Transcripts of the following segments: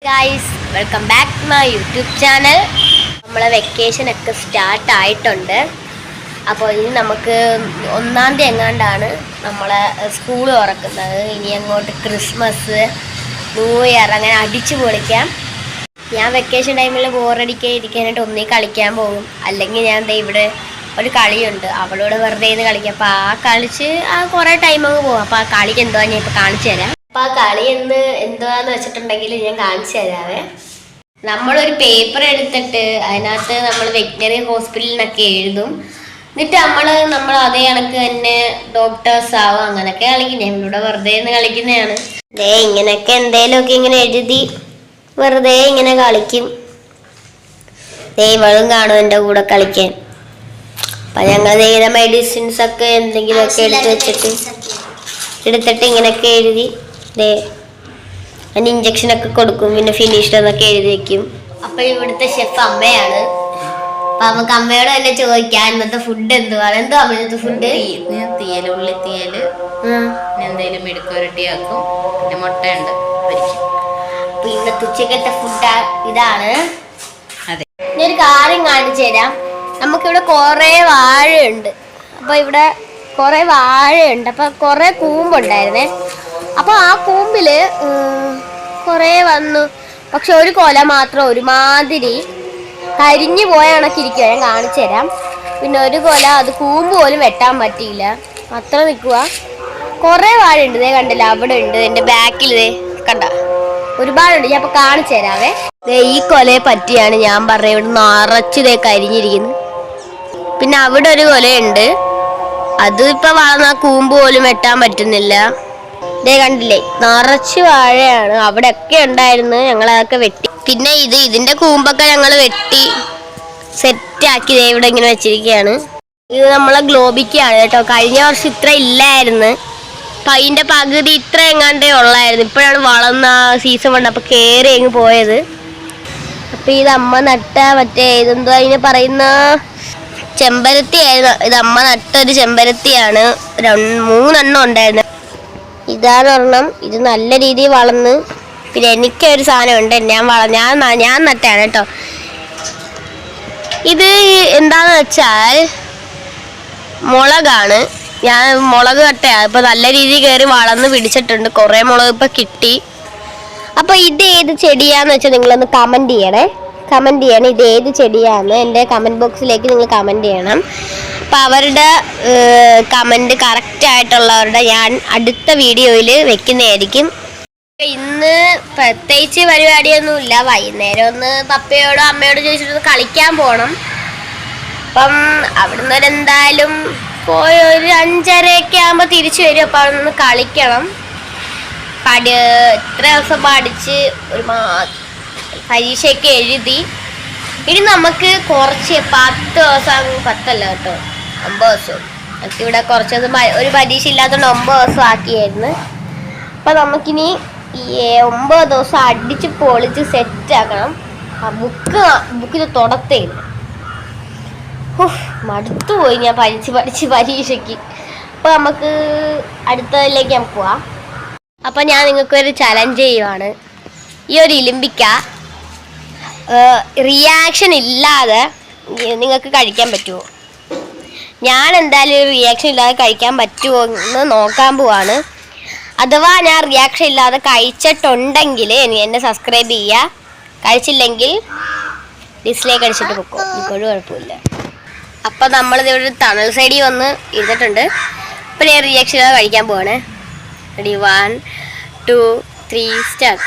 Guys, welcome back to my YouTube channel. നമ്മളെ vacation ഒക്കെ start ആയിട്ടുണ്ട്. അപ്പോൾ ഇനി നമുക്ക് 1-ാം തീയതി എങ്ങാണ്ടാണ് നമ്മളെ സ്കൂൾ തുറക്കുന്നത്. ഇനി അങ്ങോട്ട് ക്രിസ്മസ്, ന്യൂ ഇയർ അങ്ങനെ അടിച്ചു പൊളിക്കാം. ഞാൻ വെക്കേഷൻ ടൈമിൽ ബോറടിക്കാൻ ഇരിക്കാനായിട്ട് ഒന്നീ കളിക്കാൻ പോകും, അല്ലെങ്കിൽ ഞാൻ ഇവിടെ ഒരു കളിയുണ്ട്, അവളോട് വെറുതെ ഇരുന്ന് കളിക്കാം. അപ്പോൾ ആ കളിച്ച് കുറേ ടൈം അങ്ങ് പോകും. അപ്പോൾ ആ കളിക്ക് എന്തുവാ ഞാൻ ഇപ്പോൾ കാണിച്ചു തരാം. അപ്പം ആ കളി എന്തുവാന്ന് വെച്ചിട്ടുണ്ടെങ്കിൽ ഞാൻ കാണിച്ചു തരാവേ. നമ്മളൊരു പേപ്പർ എടുത്തിട്ട് അതിനകത്ത് നമ്മൾ വെറ്റിനറി ഹോസ്പിറ്റലിനൊക്കെ എഴുതും. എന്നിട്ട് നമ്മൾ അതേ കണക്ക് തന്നെ ഡോക്ടേഴ്സ് ആവും. അങ്ങനെയൊക്കെ കളിക്കുന്നേ. ഇവിടെ വെറുതെ ഇരുന്ന് കളിക്കുന്നതാണ്. ഇങ്ങനെയൊക്കെ എന്തേലുമൊക്കെ ഇങ്ങനെ എഴുതി വെറുതെ ഇങ്ങനെ കളിക്കും. ഇവളും കാണും എൻ്റെ കൂടെ കളിക്കാൻ. അപ്പം ഞങ്ങൾ നേരെ മെഡിസിൻസ് ഒക്കെ എന്തെങ്കിലുമൊക്കെ എടുത്തിട്ട് ഇങ്ങനെയൊക്കെ എഴുതി അതിന് ഇഞ്ചക്ഷനൊക്കെ കൊടുക്കും. പിന്നെ ഫിനിഷ്ഡ് എന്നൊക്കെ എഴുതി വെക്കും. അപ്പൊ ഇവിടുത്തെ ഷെഫ് അമ്മയാണ്. അപ്പൊ നമുക്ക് അമ്മയോട് തന്നെ ചോദിക്കാം ഇന്നത്തെ ഫുഡ് എന്തുവാണ്. എന്തോ അമ്മ ഇന്നത്തെ ഫുഡ്? തീയല്, ഉള്ളിത്തീയല്, എന്തെങ്കിലും മെഴുക്കുരട്ടിയാക്കും, പിന്നെ മുട്ടയുണ്ട്. അപ്പൊ ഇന്നത്തെ ഉച്ചക്കത്തെ ഫുഡ് ഇതാണ്. അതെ, ഞാനൊരു കാര്യം കാണിച്ചു തരാം. നമുക്കിവിടെ കുറെ വാഴയുണ്ട്. അപ്പൊ ഇവിടെ കുറെ വാഴയുണ്ട്. അപ്പൊ കുറെ കൂമ്പുണ്ടായിരുന്നേ. അപ്പൊ ആ കൂമ്പില് കുറെ വന്നു. പക്ഷെ ഒരു കൊല മാത്രം ഒരുമാതിരി കരിഞ്ഞു പോയ കണക്കിരിക്കുക. ഞാൻ കാണിച്ചു തരാം. പിന്നെ ഒരു കൊല അത് കൂമ്പ് പോലും വെട്ടാൻ പറ്റിയില്ല, അത്ര നിൽക്കുക. കുറെ വാഴയുണ്ട്. ഇതേ കണ്ടില്ല, അവിടെ ഉണ്ട്. എൻ്റെ ബാക്കിൽ കണ്ട ഒരുപാടുണ്ട്. ഞാൻ അപ്പൊ കാണിച്ചു തരാവേ. ഈ കൊലയെ പറ്റിയാണ് ഞാൻ പറഞ്ഞത്. ഇവിടെ നിറച്ച് കരിഞ്ഞിരിക്കുന്നു. പിന്നെ അവിടെ ഒരു കൊലയുണ്ട്, അത് ഇപ്പൊ വളർന്ന കൂമ്പ് പോലും വെട്ടാൻ പറ്റുന്നില്ല. ഇതേ കണ്ടില്ലേ, നിറച്ച് വാഴയാണ്. അവിടെ ഒക്കെ ഉണ്ടായിരുന്നു, ഞങ്ങളതൊക്കെ വെട്ടി. പിന്നെ ഇതിന്റെ കൂമ്പൊക്കെ ഞങ്ങൾ വെട്ടി സെറ്റാക്കി ഇവിടെ ഇങ്ങനെ വെച്ചിരിക്കുകയാണ്. ഇത് നമ്മളെ ഗ്ലോബിക്കാണ് കേട്ടോ. കഴിഞ്ഞ വർഷം ഇത്ര ഇല്ലായിരുന്നു. അപ്പൊ അതിന്റെ പകുതി ഇത്ര എങ്ങാണ്ടേ ഉള്ളായിരുന്നു. ഇപ്പോഴാണ് വളർന്ന സീസൺ വന്നത്. അപ്പൊ കേറി അങ്ങ് പോയത്. അപ്പൊ ഇത് അമ്മ നട്ട മറ്റേ ഇതെന്തോ അതിന് പറയുന്ന ചെമ്പരത്തി ആയിരുന്നു. ഇത് അമ്മ നട്ടൊരു ചെമ്പരത്തിയാണ്. 3 ഉണ്ടായിരുന്നു. ഇതാണ് ഒരെണ്ണം. ഇത് നല്ല രീതിയിൽ വളർന്ന്. പിന്നെ എനിക്കൊരു സാധനമുണ്ട്, ഞാൻ നട്ടാണ് കേട്ടോ. ഇത് എന്താന്ന് വെച്ചാൽ മുളകാണ്. ഞാൻ മുളക് നട്ടയാണ്. ഇപ്പൊ നല്ല രീതിയിൽ കയറി വളർന്ന് പിടിച്ചിട്ടുണ്ട്. കുറെ മുളക് ഇപ്പൊ കിട്ടി. അപ്പൊ ഇത് ഏത് ചെടിയാന്ന് വെച്ചാൽ നിങ്ങളൊന്ന് കമന്റ് ചെയ്യണം. ഇത് ഏത് ചെടിയാന്ന് എൻ്റെ കമന്റ് ബോക്സിലേക്ക് നിങ്ങൾ കമന്റ് ചെയ്യണം. അപ്പം അവരുടെ കമന്റ് കറക്റ്റ് ആയിട്ടുള്ളവരുടെ ഞാൻ അടുത്ത വീഡിയോയിൽ വെക്കുന്നതായിരിക്കും. ഇന്ന് പ്രത്യേകിച്ച് പരിപാടിയൊന്നുമില്ല. വൈകുന്നേരം ഒന്ന് പപ്പയോടോ അമ്മയോടോ ചോദിച്ചിട്ട് കളിക്കാൻ പോകണം. അപ്പം അവിടുന്ന് എന്തായാലും പോയി ഒരു 5:30 ആകുമ്പോൾ തിരിച്ചു വരും. അപ്പം അവിടെ നിന്ന് കളിക്കണം. ഇത്ര ദിവസം പഠിച്ച് പരീക്ഷയൊക്കെ എഴുതി. ഇനി നമുക്ക് കുറച്ച് 10 ദിവസം, 10 അല്ല കേട്ടോ, 9 ദിവസം. നമുക്ക് ഇവിടെ കുറച്ചൊന്നും ഒരു പരീക്ഷ ഇല്ലാത്തതുകൊണ്ട് 9 ദിവസം ആക്കിയായിരുന്നു. അപ്പം നമുക്കിനി ഈ 9 ദിവസം അടിച്ച് പൊളിച്ച് സെറ്റാക്കണം. ആ ബുക്കിന് തുടത്തേയില്ല. മടുത്തു പോയി ഞാൻ പഠിച്ച് പരീക്ഷയ്ക്ക്. അപ്പോൾ നമുക്ക് അടുത്തതിലേക്ക് നമുക്ക് പോവാം. അപ്പം ഞാൻ നിങ്ങൾക്കൊരു ചലഞ്ച് ചെയ്യുവാണ്. ഈ ഒരു ഇലിമ്പിക്ക റിയാക്ഷൻ ഇല്ലാതെ നിങ്ങൾക്ക് കഴിക്കാൻ പറ്റുമോ? ഞാൻ എന്തായാലും റിയാക്ഷൻ ഇല്ലാതെ കഴിക്കാൻ പറ്റുമോ എന്ന് നോക്കാൻ പോവാണ്. അഥവാ ഞാൻ റിയാക്ഷൻ ഇല്ലാതെ കഴിച്ചിട്ടുണ്ടെങ്കിൽ എന്നെ സബ്സ്ക്രൈബ് ചെയ്യുക. കഴിച്ചില്ലെങ്കിൽ ഡിസ്ലൈക്ക് അടിച്ചിട്ട് പൊക്കോ, എനിക്കൊരു കുഴപ്പമില്ല. അപ്പം നമ്മളിവിടെ ഒരു ടണൽ സൈഡിൽ വന്ന് ഇരുന്നിട്ടുണ്ട്. അപ്പം ഞാൻ റിയാക്ഷൻ ഇല്ലാതെ കഴിക്കാൻ പോവാണ്. Ready, 1 2 3 start.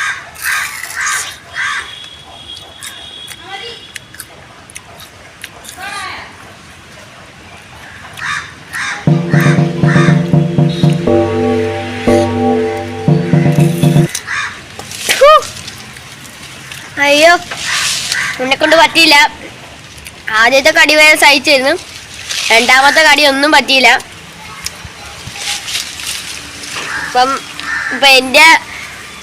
അയ്യോ, എന്നെക്കൊണ്ട് പറ്റിയില്ല. ആദ്യത്തെ കടി വരെ സഹിച്ചിരുന്നു, രണ്ടാമത്തെ കടി ഒന്നും പറ്റിയില്ല. ഇപ്പം എൻ്റെ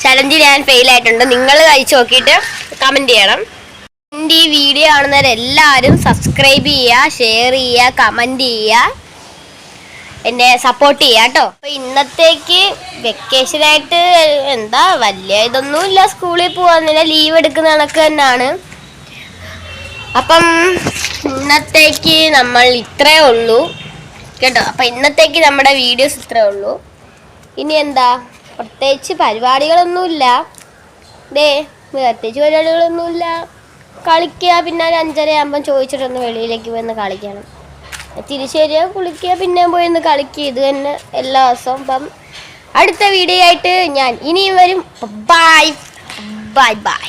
ചലഞ്ച് ഞാൻ ഫെയിലായിട്ടുണ്ട്. നിങ്ങൾ കഴിച്ച് നോക്കിയിട്ട് കമൻറ്റ് ചെയ്യണം. എൻ്റെ ഈ വീഡിയോ കാണുന്നവരെല്ലാവരും സബ്സ്ക്രൈബ് ചെയ്യുക, ഷെയർ ചെയ്യുക, കമൻറ്റ് ചെയ്യുക. എന്നെ സപ്പോർട്ട് ചെയ്യാം കേട്ടോ. അപ്പൊ ഇന്നത്തേക്ക് വെക്കേഷനായിട്ട് എന്താ വലിയ ഇതൊന്നുമില്ല, സ്കൂളിൽ പോവാന്നില്ല, ലീവ് എടുക്കുന്ന കണക്ക് തന്നെയാണ്. അപ്പം ഇന്നത്തേക്ക് നമ്മൾ ഇത്രേ ഉള്ളൂ കേട്ടോ. അപ്പം ഇന്നത്തേക്ക് നമ്മുടെ വീഡിയോസ് ഇത്രേ ഉള്ളൂ. ഇനി എന്താ പ്രത്യേകിച്ച് പരിപാടികളൊന്നുമില്ല, പ്രത്യേകിച്ച് പരിപാടികളൊന്നുമില്ല. കളിക്കുക, പിന്നെ ഒരു 5:30 ആകുമ്പം ചോദിച്ചിട്ടൊന്ന് വെളിയിലേക്ക് പോയി കളിക്കണം. തിരിച്ചു വരിക, കുളിക്കുക, പിന്നെ പോയി ഒന്ന് കളിക്കുക. ഇത് തന്നെ എല്ലാ ദിവസവും. അപ്പം അടുത്ത വീഡിയോ ആയിട്ട് ഞാൻ ഇനിയും വരും. Bye bye bye.